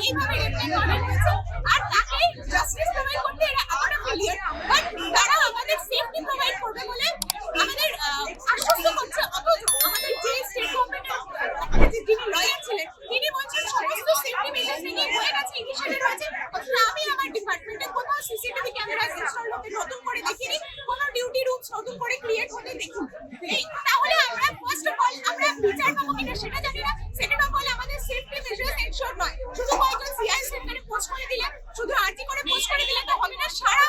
এইভাবে রেপের মডেল হয়েছে আর তাকে জাস্টিস প্রোভাইড করতে এরা আমরা ফেলিয়ার বাট তারা আমাদের সেফটি প্রোভাইড করবে বলে আমাদের আশ্বস্ত করছে অথচ আমাদের যে স্টেট গভর্নমেন্টের যিনি লয়ার ছিলেন তিনি বলছেন সমস্ত সেফটি মেজার্স নিয়ে হয়ে গেছে ইনিশিয়েটিভ রয়েছে অথচ আমি আমার ডিপার্টমেন্টে কোথাও সিসিটিভি ক্যামেরা ইনস্টল হতে নতুন করে দেখিনি কোনো ডিউটি রুমস নতুন করে ক্রিয়েট হতে দেখিনি তাহলে আমরা ফার্স্ট অফ অল আমরা বিচার পাবো কিনা সেটা জানি না সেকেন্ড অফ অল আমাদের সেফটি মেজার্স এনশিওর নয় শুধু কয়েকজন সিআই সেন্টারে পোস্ট করে দিলে শুধু আরটি করে পোস্ট করে দিলে তো হবে না সারা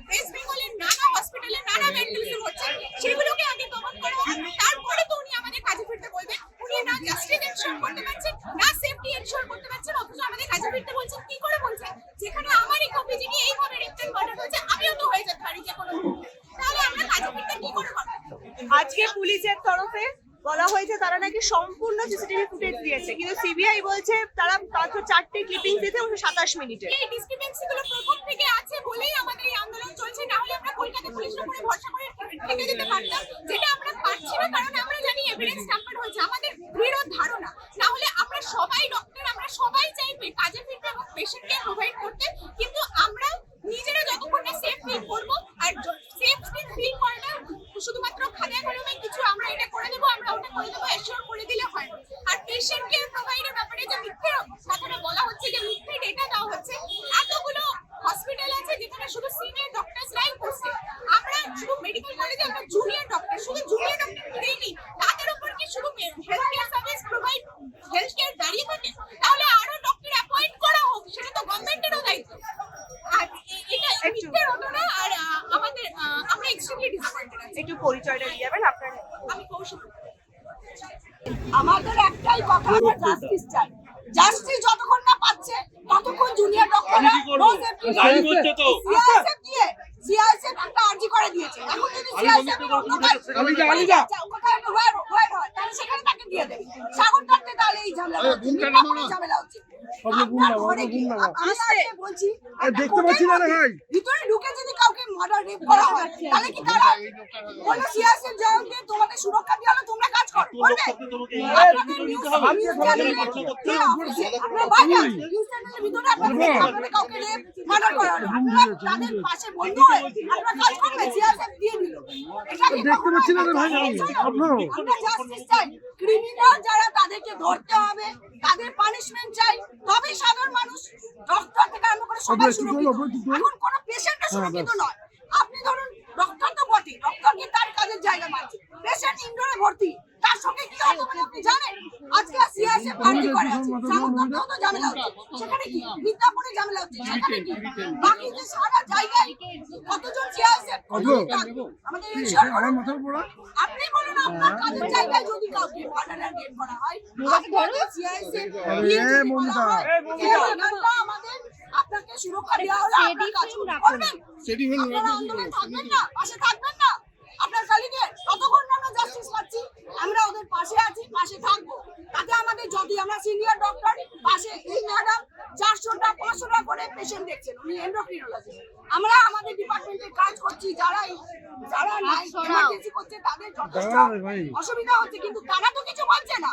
ওয়েস্ট বেঙ্গলের নানা হসপিটালে নানা মেন্টালিজম হচ্ছে সেগুলোকে আগে দমন করা হবে তারপরে তো উনি আমাদের কাজে ফিরতে বলবেন উনি না জাস্টিস এনশিওর করতে পারছেন না সেফটি এনশিওর করতে পারছেন অথচ আমাদের কাজে ফিরতে বলছেন কি করে বলছেন যেখানে আমারই কপি যিনি এইভাবে রেপটেন মার্ডার হয়েছে আমিও তো হয়ে যেতে পারি যে কোনো তাহলে আমরা কাজে ফিরতে কি করে পারবো আজকে পুলিশের তরফে বলা হয়েছে তারা নাকি সম্পূর্ণ সিসিটিভি ফুটেজ দিয়েছে কিন্তু সিবিআই বলছে তারা মাত্র 4টে ক্লিপিং দিয়েছে 27 মিনিটে এই ডিসক্রিপেন্সি গুলো প্রথম থেকে আছে বলেই আমাদের এই আন্দোলন চলছে না হলে আমরা কলকাতা পুলিশের উপরে ভরসা করে থেকে যেতে পারতাম যেটা আমরা পারছি না কারণ আমরা জানি এভিডেন্স ট্যাম্পার হয়েছে আমাদের দৃঢ় ধারণা না হলে আমরা সবাই ডক্টর আমরা সবাই চাইবে কাজে ফিরতে এবং পেশেন্টকে প্রোভাইড করতে কিন্তু আমরা নিজেরা যতক্ষণ না সেফ ফিল করবো আর সেফ ফিল করাটা শুধুমাত্র খাতায় কলমে কিছু আমরা এটা করে দেবো আমরা ওটা করে দেবো এশিওর করে দিলে হয় আর পেশেন্ট কেয়ার প্রোভাইডের ব্যাপারে যে মিথ্যে কথাটা বলা হচ্ছে যে মিথ্যে ডেটা দেওয়া হচ্ছে এতগুলো হসপিটাল আছে যেখানে শুধু সিনিয়র ডক্টরসরাই পোস্টেড আমরা শুধু মেডিকেল কলেজে আমরা জুনিয়র ডক্টর শুধু জুনিয়র ডক্টর দেইনি তাদের উপর কি শুধু health care service provide health care দাঁড়িয়ে থাকে তাহলে আরো ডক্টর অ্যাপয়েন্ট করা হোক সেটা তো গভর্নমেন্টেরও দায়িত্ব আর এটা মিথ্যে হতো না আর আমাদের আমরা এক্সট্রিমলি ডিসঅ্যাপয়েন্টেড আছি একটু পরিচয়টা দিয়ে যাবেন আপনার আমি কৌশল আমাদের একটাই কথা আমরা জাস্টিস চাই জাস্টিস যতক্ষণ না পাচ্ছে ততক্ষণ জুনিয়র ডক্টররা সিআইএসএফ দিয়ে সিআইএসএফ একটা আর্জি করে দিয়েছে এখন যদি সিআইএসএফ তাহলে সেখানে তাকে দিয়ে দেবে সাগর কাটতে তাহলে এই ঝামেলা হচ্ছে বলছি দেখতে পাচ্ছি না ভাই ভিতরে ঢুকে যদি কাউকে মার্ডার রেপ করা হয় তাহলে কি তারা বলে সিআইএসএফ জবাব দিয়ে তোমাদের সুরক্ষা দিয়ে হলো তোমরা কাজ করো বলবে আপনাদের নিউজ চ্যানেলে আপনারা বাইরে নিউজ চ্যানেলের ভিতরে আপনাদের কাউকে রেপ মার্ডার করা হলো আপনারা তাদের পাশে বন্ধু হয়ে আপনারা কাজ করবে সিআইএসএফ দিয়ে দিল এটা কি দেখতে পাচ্ছি না ভাই আমরা জাস্টিস চাই ক্রিমিনাল যারা তাদেরকে ধরতে হবে তাদের পানিশমেন্ট চাই তবে সাধারণ মানুষ ডক্টর থেকে আরম্ভ করে সবাই সুরক্ষিত এখন কোনো পেশেন্টও সুরক্ষিত নয় আপনি ধরুন ডক্টর তো বটে ডক্টর কি তার কাজের জায়গা মানছে পেশেন্ট ইনডোরে ভর্তি তার সঙ্গে কি হবে বলে আপনি জানেন আজকে সিআইএসএফ পার্টি করে আছে সাগরকান্দাও তো ঝামেলা হচ্ছে সেখানে কি মিদনাপুরে ঝামেলা হচ্ছে সেখানে কি বাকি যে সারা জায়গায় কতজন সিআইএসএফ আমাদের ইনশিওর আমার মাথার উপর আপনি বলুন আপনার কাজের জায়গায় যদি কাউকে মার্ডার রেপ করা হয় আজকে সিআইএসএফ আমাদের আপনাকে সুরক্ষা দেওয়া হলো আপনি কাজ করবেন আপনারা আন্দোলন থাকবেন না পাশে থাকবেন না আপনার কালিকে কতক্ষণ আমরা জাস্টিস পাচ্ছি আমরা ওদের পাশে আছি পাশে থাকবো তাতে আমাদের যদি আমরা সিনিয়র ডক্টর পাশে এই ম্যাডাম 400টা 500টা করে পেশেন্ট দেখছেন উনি এন্ডোক্রিনোলজিস্ট আমরা আমাদের ডিপার্টমেন্টে কাজ করছি যারা নাই এমার্জেন্সি করছে তাদের যথেষ্ট অসুবিধা হচ্ছে কিন্তু তারা তো কিছু বলছে না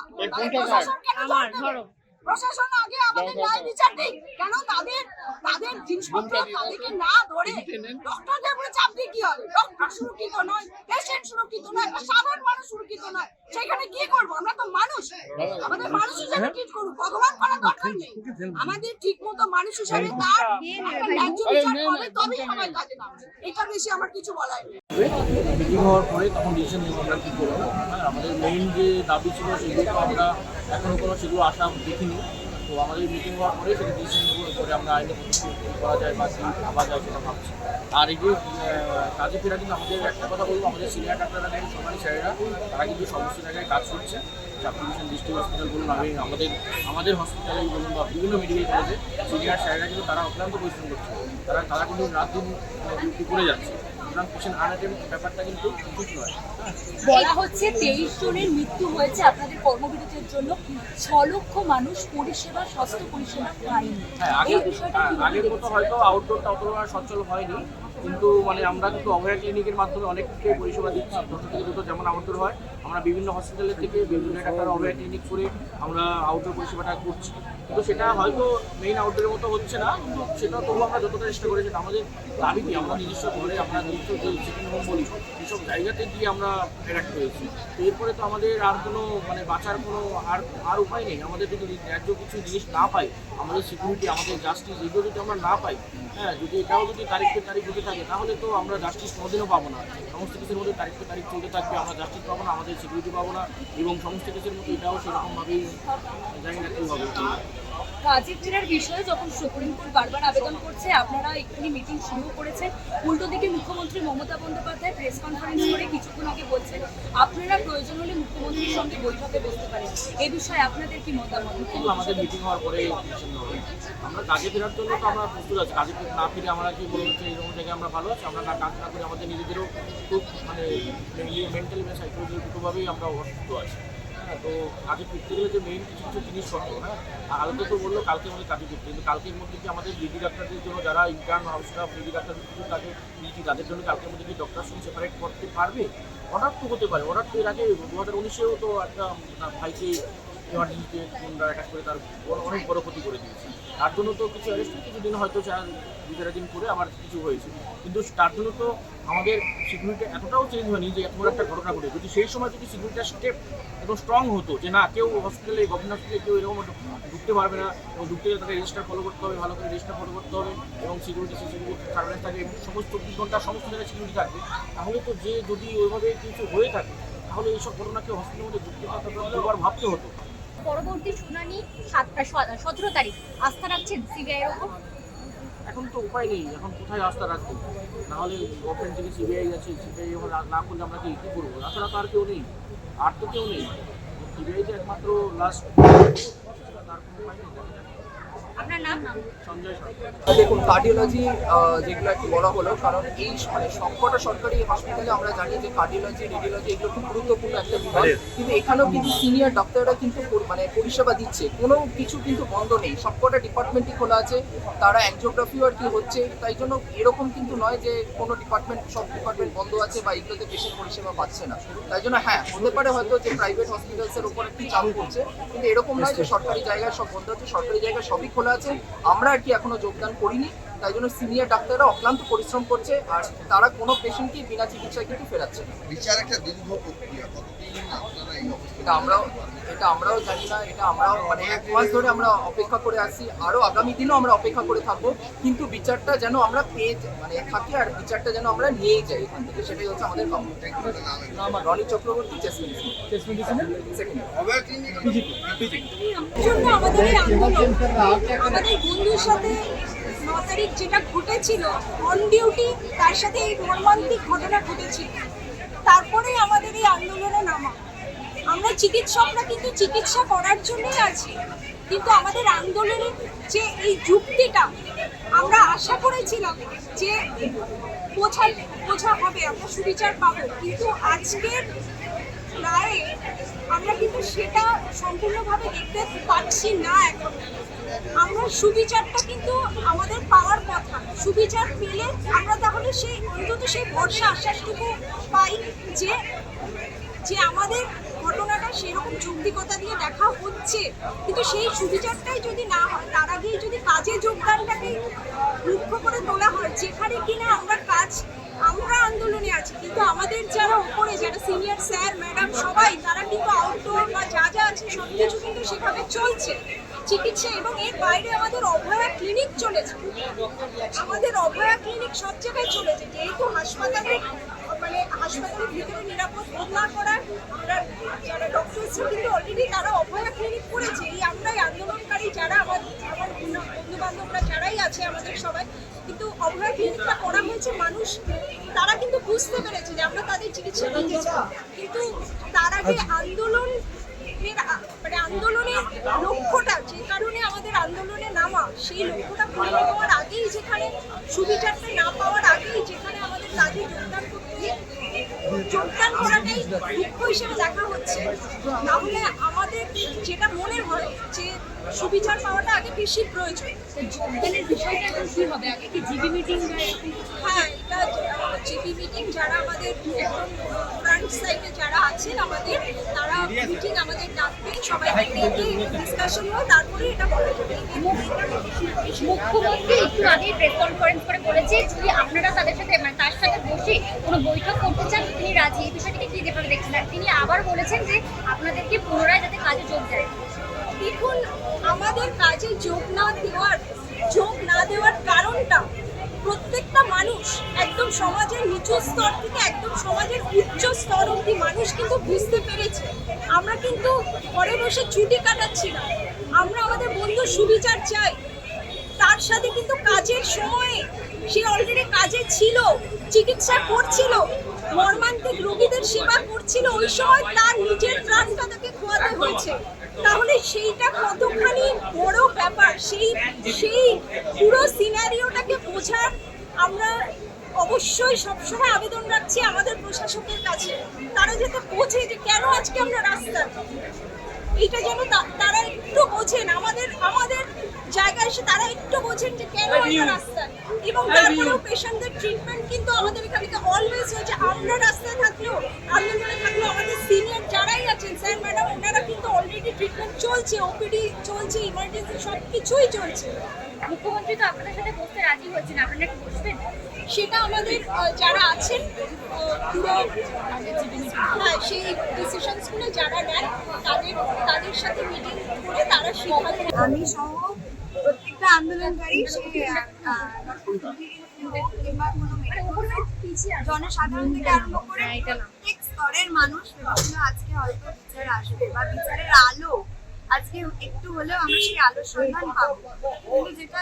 প্রশাসন কেন ধরো প্রশাসন আগে আমাদের ন্যায় বিচার দিক কেন তাদের জিনিসপত্র তাদেরকে না ধরে ডক্টরদের উপরে চাপ দিয়ে কি হবে ডক্টর সুরক্ষিত নয় পেশেন্ট সুরক্ষিত নয় একটা সাধারণ মানুষ সুরক্ষিত নয় সেখানে কি করবো আমরা তো মানুষ আমাদের মানুষ হিসেবে ট্রিট করুক ভগবান করার দরকার নেই আমাদের ঠিক মতো মানুষ হিসেবে তার একটা ন্যায্য বিচার হবে তবেই সবাই কাজে নামবে এটার বেশি আমার কিছু বলার নেই মিটিং হওয়ার পরে তখন ডিসিশন নিলাম আমরা কী করবো আমাদের মেইন যে দাবি ছিল সেগুলো আমরা এখনও কোনো সেগুলো আশা দেখিনি তো আমাদের মিটিং হওয়ার পরে সেটা ডিসিশন করে আমরা আইনে করা যায় বা কী ভাবা যায় সেটা ভাবছি আর এই যে কাজে ফেরা কিন্তু আমাদের একটা কথা বলবো আমাদের সিনিয়র ডাক্তাররা কিন্তু সরকারি স্যারেরা তারা কিন্তু সমস্ত জায়গায় কাজ করছে চাকরিভূষণ ডিস্ট্রিক্ট হসপিটাল বলুন আমাদের হসপিটালেই বলুন বা বিভিন্ন মেডিকেল কলেজে সিনিয়র স্যারেরা কিন্তু তারা অক্লান্ত পরিশ্রম করছে তারা কিন্তু রাত দিন ডিউটি করে যাচ্ছে সুতরাং পেশেন্ট আনঅ্যাটেন্ড ব্যাপারটা কিন্তু ঠিক নয় বলা হচ্ছে 23 জনের মৃত্যু হয়েছে আপনাদের কর্মবিরতির জন্য 6 লক্ষ মানুষ পরিষেবা স্বাস্থ্য পরিষেবা পায়নি এই বিষয়টা আগের মতো হয়তো আউটডোরটা অতটা সচল হয়নি কিন্তু মানে আমরা কিন্তু অভয়া ক্লিনিকের মাধ্যমে অনেককে পরিষেবা দিচ্ছি দ্রুত থেকে দ্রুত যেমন আউটডোর হয় আমরা বিভিন্ন হসপিটালের থেকে বিভিন্ন ডাক্তার অভয়া ক্লিনিক করে আমরা আউটডোর পরিষেবাটা করছি, কিন্তু সেটা হয়তো মেইন আউটডোরের মতো হচ্ছে না, কিন্তু সেটা তবুও আমরা যতটা চেষ্টা করি সেটা আমাদের দাবি কি আমরা নিজস্ব ঘরে আমরা নিজস্ব যে সেকেন্ড হোম বলি এইসব জায়গাতে গিয়ে আমরা অ্যাডাপ্ট হয়েছি। তো এরপরে তো আমাদের আর কোনো মানে বাঁচার কোনো আর উপায় নেই। আমাদের যদি ন্যায্য কিছু জিনিস না পাই, আমাদের সিকিউরিটি, আমাদের জাস্টিস এগুলো যদি আমরা না পাই, হ্যাঁ, যদি এটাও যদি তারিখে তারিখ হতে থাকে তাহলে তো আমরা জাস্টিস কোনোদিনও পাবো না। সমস্ত কিছুর মধ্যে তারিখে তারিখ চলতে থাকবে, আমরা জাস্টিস পাবো না, আমাদের সিকিউরিটি পাবো না, এবং সমস্ত কিছুর মধ্যে এটাও সেরকমভাবেই জানি না কী হবে। কাজের জেরার বিষয়ে যখন সুপ্রিম কোর্ট বারবার আবেদন করছে, আপনারা এক্ষুনি মিটিং শুরু করেছেন। উল্টো দিকে মুখ্যমন্ত্রী মমতা বন্দ্যোপাধ্যায় প্রেস কনফারেন্স করে কিছুক্ষণ আগে বলছেন আপনারা প্রয়োজন হলে মুখ্যমন্ত্রীর সঙ্গে বৈঠকে বসতে পারেন। এই বিষয়ে আপনাদের কি মতামত? কিন্তু আমাদের মিটিং হওয়ার পরে আমরা কাজে ফেরার জন্য তো আমরা প্রস্তুত আছি। কাজে না ফিরে আমরা কি বলবো যে এরকম জায়গায় আমরা ভালো আছি, আমরা না কাজ না করে আমাদের নিজেদেরও খুব মানে মেন্টালি বা সাইকোলজিক্যাল দুটোভাবেই আমরা অসুস্থ আছি। হ্যাঁ, তো কাজে ফিরতে গেলে যে মেইন কিছু কিছু জিনিসপত্র, হ্যাঁ, আলাদা তো বললো কালকে আমাদের কাজে ফিরতে, কিন্তু কালকের মধ্যে কি আমাদের লেডি ডাক্তারদের জন্য যারা ইন্টার্ন হাউস স্টাফ লেডি ডাক্তারদের কাজে পিজি তাদের জন্য কালকের মধ্যে কি ডক্টর সঙ্গে সেপারেট করতে পারবে? অর্ডার তো হতে পারে। অর্ডার তো এর আগে 2019-এও তো একটা ভাইকে এমার্জেন্সিতে গুন্ডা অ্যাটাক করে তার অনেক বড় ক্ষতি করে দিয়েছে। তার জন্য তো কিছু অ্যারেস্ট কিছুদিন হয়তো 2-4 দিন করে আবার কিছু হয়েছে, কিন্তু তার জন্য তো আমাদের সিকিউরিটি এতটাও চেঞ্জ হয়নি যে এত বড় একটা ঘটনা ঘটে। যদি সেই সময় যদি সিকিউরিটির স্টেপ একদম স্ট্রং হতো যে না কেউ হসপিটালে গভর্নমেন্ট হসপিটালে কেউ এরকম ঢুকতে পারবে না, এবং ঢুকতে গেলে তাকে রেজিস্টার ফলো করতে হবে, ভালো করে রেজিস্টার ফলো করতে হবে, এবং সিকিউরিটি সার্ভেলেন্স থাকে, এবং সমস্ত 24 ঘন্টা সমস্ত জায়গায় সিকিউরিটি থাকবে, তাহলে তো যে যদি ওইভাবে কিছু হয়ে থাকে তাহলে এইসব ঘটনা কেউ হসপিটালের মধ্যে ঢুকতে পারতো, দুবার ভাবতে হতো। পরবর্তী শুনানি 17 তারিখ, আস্থা রাখছেন সিবিআই এর উপর? এখন তো উপায় নেই, এখন কোথায় আস্থা রাখবো? নাহলে গভর্নমেন্ট থেকে সিবিআই আছে, সিবিআই না করলে আমরা কি করবো? তাছাড়া তো আর কেউ নেই, আর তো কেউ নেই, সিবিআই যে একমাত্র লাস্ট, তার কোনো উপায় নেই। আপনার নাম? সঞ্জয় সরকার। দেখুন, কার্ডিওলজি যেগুলো একটু বলা হলো, কারণ এই মানে সবকটা সরকারি হসপিটালে আমরা জানি যে কার্ডিওলজি, রেডিওলজি এগুলো খুব গুরুত্বপূর্ণ একটা বিভাগ, কিন্তু এখানেও কিন্তু সিনিয়র ডাক্তাররা কিন্তু মানে পরিষেবা দিচ্ছে, কোনো কিছু কিন্তু বন্ধ নেই, সবকটা ডিপার্টমেন্টই খোলা আছে, তারা অ্যাঞ্জিওগ্রাফিও আর কি হচ্ছে, তাই জন্য এরকম কিন্তু নয় যে কোনো ডিপার্টমেন্ট, সব ডিপার্টমেন্ট বন্ধ আছে বা এগুলোতে পেশেন্ট পরিষেবা পাচ্ছে না। তাই জন্য হ্যাঁ, হতে পারে হয়তো যে প্রাইভেট হসপিটালসের উপর একটু চাপ পড়ছে, কিন্তু এরকম নয় যে সরকারি জায়গায় সব বন্ধ আছে, সরকারি জায়গায় সবই খোলা আছে। আমরা আর কি এখনো যোগদান করিনি, তাই জন্য সিনিয়র ডাক্তাররা অক্লান্ত পরিশ্রম করছে, আর তারা কোনো পেশেন্টকে বিনা চিকিৎসায় কিন্তু ফেরাচ্ছে না। বিচার একটা দীর্ঘ প্রক্রিয়া, কতদিন আপনারা এই অবস্থা? এটা আমরাও জানি না, এটা আমরাও মানে 1 মাস ধরে আমরা অপেক্ষা করে আসছি, আরো আগামী দিনও আমরা অপেক্ষা করে থাকবো, কিন্তু বিচারটা যেন আমরা পেয়ে মানে থাকি, আর বিচারটা যেন আমরা নিয়েই যাই এখান থেকে, সেটাই হচ্ছে আমাদের কাম্য। আমার Roni Chakraborty, chest medicine second. Abhaya clinic জন্য আমাদের এই আন্দোলন, আমাদের বন্ধুর সাথে 9 তারিখ যেটা ঘটেছিল অন ডিউটি, তার সাথে এই মর্মান্তিক ঘটনা ঘটেছিল, তারপরেই আমাদের এই আন্দোলনে নামা। আমরা চিকিৎসকরা কিন্তু চিকিৎসা করার জন্যই আছি, কিন্তু আমাদের আন্দোলনের যে এই যুক্তিটা আমরা আশা করেছিলাম যে বোঝা হবে, আমরা সুবিচার পাবো, কিন্তু আজকের রায়ে আমরা কিন্তু সেটা সম্পূর্ণভাবে দেখতে পাচ্ছি না। এখন আমরা সুবিচারটা কিন্তু আমাদের পাওয়ার কথা, সুবিচার পেলে আমরা তাহলে সেই অন্তত সেই ভরসা আশ্বাসটুকু পাই যে যে আমাদের ঘটনাটা সেরকম যৌক্তিকতা দিয়ে দেখা হচ্ছে, কিন্তু সেই সুবিচারটাই যদি না হয়, তার আগেই যদি কাজে যোগদানটাকে মুখ্য করে তোলা হয়, যেখানে কিনা আমরা আন্দোলনে আছি, কিন্তু আমাদের যারা উপরে যারা সিনিয়র স্যার ম্যাডাম সবাই, তারা কিন্তু আউটডোর বা যা যা আছে সবকিছু কিন্তু সেভাবে চলছে চিকিৎসা, এবং এর বাইরে আমাদের অভয়া ক্লিনিক চলেছে, আমাদের অভয়া ক্লিনিক সব জায়গায় চলেছে, যেহেতু হাসপাতালের ভিতরে নিরাপদ বোধ না করার আমরা যারা ডক্টরস কিন্তু অলরেডি তারা অভয়া ক্লিনিক করেছে। এই আমরাই আন্দোলনকারী যারা আমার বন্ধু বান্ধবরা যারাই আছে আমাদের সবাই, কিন্তু অভয়া ক্লিনিকটা করা হয়েছে, মানুষ তারা কিন্তু বুঝতে পেরেছে যে আমরা তাদের চিকিৎসা দিতে চাই, কিন্তু তার আগে আন্দোলনের লক্ষ্যটা, যে কারণে আমাদের আন্দোলনে নামা, সেই লক্ষ্যটা পূরণ হওয়ার আগেই, যেখানে সুবিচারটা না পাওয়ার আগেই, যেখানে আমাদের কাজে যোগদান করতে যোগদান করাটাই দুঃখ হিসেবে দেখা হচ্ছে। তাহলে আমাদের যেটা মনে হয় যে সুবিচার পাওয়াটা আগে বেশি প্রয়োজন। যোগদানের বিষয়টা এখন কি হবে? আগে কি জিবি মিটিং বা এরকম? হ্যাঁ, এটা জিপি মিটিং যারা আমাদের ফ্রন্ট সাইডে যারা আছেন আমাদের, তারা মিটিং আমাদের ডাকবেন, সবাইকে ডেকে ডিসকাশন হয়, তারপরে এটা বলা যাবে। মুখ্যমন্ত্রী একটু আগেই প্রেস কনফারেন্স করে বলেছে যদি আপনারা তাদের সাথে মানে তার সাথে বসে কোনো বৈঠক করতে চান তিনি রাজি। এই বিষয়টিকে কি যেভাবে দেখছেন? আর তিনি আবার বলেছেন যে আপনাদেরকে পুনরায় যাতে কাজে যোগ দেয়। দেখুন, আমাদের কাজে যোগ না দেওয়ার কারণটা প্রত্যেকটা মানুষ একদম সমাজের নিচু স্তর থেকে একদম সমাজের উচ্চ স্তর অবধি মানুষ কিন্তু বুঝতে পেরেছে আমরা কিন্তু ঘরে বসে ছুটি কাটাচ্ছি না, আমরা আমাদের বন্ধু সুবিচার চাই। তার সাথে কিন্তু কাজের সময়ে সে অলরেডি কাজে ছিল, চিকিৎসা করছিল, মর্মান্তিক রোগীদের সেবা করছিল, ওই সময় তার নিজের প্রাণটা তাকে খোয়াতে হয়েছে। তাহলে সেইটা কতখানি বড় ব্যাপার, সেই পুরো সিনারিওটাকে বোঝার আমরা অবশ্যই সবসময় আবেদন রাখছি আমাদের প্রশাসকের কাছে, তারা যাতে বোঝে যে কেন আজকে আমরা রাস্তায়, এইটা যেন তারা একটু বোঝেন, আমাদের জায়গায় এসে তারা একটু বোঝেন যে কেন আমরা রাস্তায়। এবং তারপরেও পেশেন্টদের ট্রিটমেন্ট কিন্তু আমাদের এখানে অলওয়েজ হয়েছে। আমরা রাস্তায় থাকলেও, আন্দোলনে থাকলেও আমাদের সিনিয়র যারাই আছেন স্যার ম্যাডাম, ওনারা কিন্তু অলরেডি ট্রিটমেন্ট চলছে, ওপিডি চলছে, ইমার্জেন্সি সব কিছুই চলছে। মুখ্যমন্ত্রী তো আপনাদের সাথে বসতে রাজি হয়েছেন, আপনারা কি বসবেন? সেটা আমাদের যারা আছেন পুরো হ্যাঁ সেই ডিসিশনসগুলো যারা নেন তাদের সাথে মিটিং করে তারা সিদ্ধান্ত। আমি সহ প্রত্যেকটা আন্দোলনকারী সে কিংবা কোনো জনসাধারণ থেকে আরম্ভ করে প্রত্যেক স্তরের মানুষ আজকে হয়তো বিচার আসবে বা বিচারের আলো আজকে একটু হলেও আমরা সেই আলোর সন্ধান পাবো। কিন্তু যেটা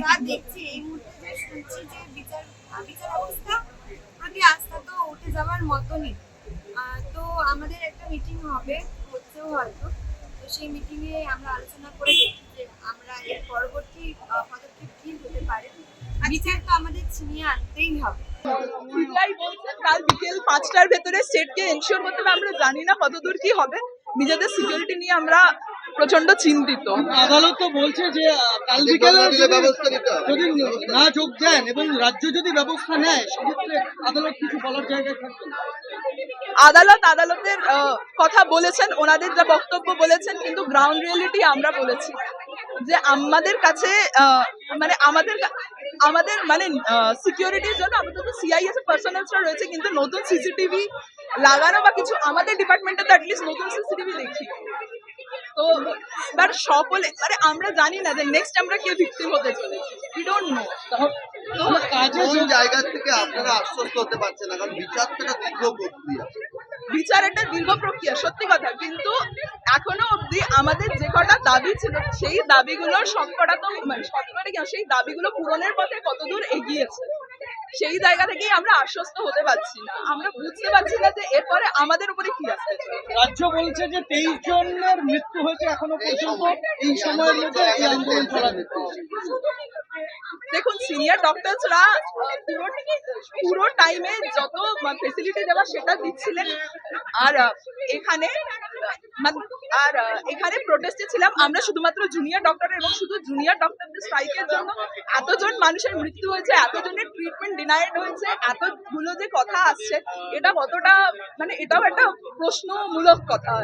যা দেখছি এই মুহূর্তে যে শুনছি যে বিচার ব্যবস্থা প্রতি আস্থা তো উঠে যাওয়ার মতনই। তো আমাদের একটা মিটিং হচ্ছেও হয়তো, তো সেই মিটিংয়ে আমরা আলোচনা করে দেখি যে আমরা এর পরবর্তী পদক্ষেপ কি হতে পারে। বিচার তো আমাদের ছিনিয়ে আনতেই হবে। সিবিআই বলছে কাল বিকেল 5টার ভেতরে স্টেটকে এনশিওর করতে হবে। আমরা জানি না কতদূর কি হবে, নিজেদের সিকিউরিটি নিয়ে আমরা প্রচন্ড চিন্তিত। আদালত তো বলছে যে কাল বিকেলে যদি না যোগ দেন এবং রাজ্য যদি ব্যবস্থা নেয় সেক্ষেত্রে আদালত কিছু বলার জায়গায় থাকবে। আদালতের কথা বলেছেন, ওনাদের যা বক্তব্য বলেছেন, কিন্তু গ্রাউন্ড রিয়েলিটি আমরা বলেছি যে আমাদের কাছে মানে আমাদের মানে সিকিউরিটির জন্য আমাদের তো সিআইএস এর পার্সোনালসরা রয়েছে, কিন্তু নতুন সিসিটিভি লাগানো বা কিছু আমাদের ডিপার্টমেন্টে তো অ্যাটলিস্ট নতুন সিসিটিভি দেখি। তো বাট সকলে মানে আমরা জানি না যে নেক্সট আমরা কে ভিকটিম হতে চলেছি, উই ডোন্ট নো। কোন জায়গা থেকে আপনারা আশ্বস্ত হতে পারছেন না, কারণ বিচার তো একটা দীর্ঘ প্রক্রিয়া। বিচার একটা দীর্ঘ প্রক্রিয়া, সত্যি কথা, কিন্তু এখনো অব্দি আমাদের যে কটা দাবি ছিল সেই দাবিগুলোর সবকটা তো মানে সবকটা সেই দাবিগুলো পূরণের পথে কতদূর এগিয়েছে সেই জায়গা থেকেই আমরা আশ্বস্ত হতে পারছি না। আমরা বুঝতে পারছি না যে এরপরে আমাদের উপরে কি আসবে। রাজ্য বলছে যে 23 জনের মৃত্যু হয়েছে এখনো পর্যন্ত, এই সময়ের মধ্যে এই আন্দোলন চালাবে। দেখুন, সিনিয়র ডক্টরসরা পুরো টাইমে যত ফেসিলিটি দেওয়া সেটা দিচ্ছিলেন। আর এখানে প্রোটেস্টে ছিলাম আমরা শুধুমাত্র জুনিয়র ডক্টর, এবং শুধু জুনিয়র ডক্টরদের স্ট্রাইকের জন্য এতজন মানুষের মৃত্যু হয়েছে, এতজনের ট্রিটমেন্ট ডিনাইড হয়েছে, এতগুলো যে কথা আসছে, এটা কতটা মানে এটাও একটা প্রশ্নমূলক কথা।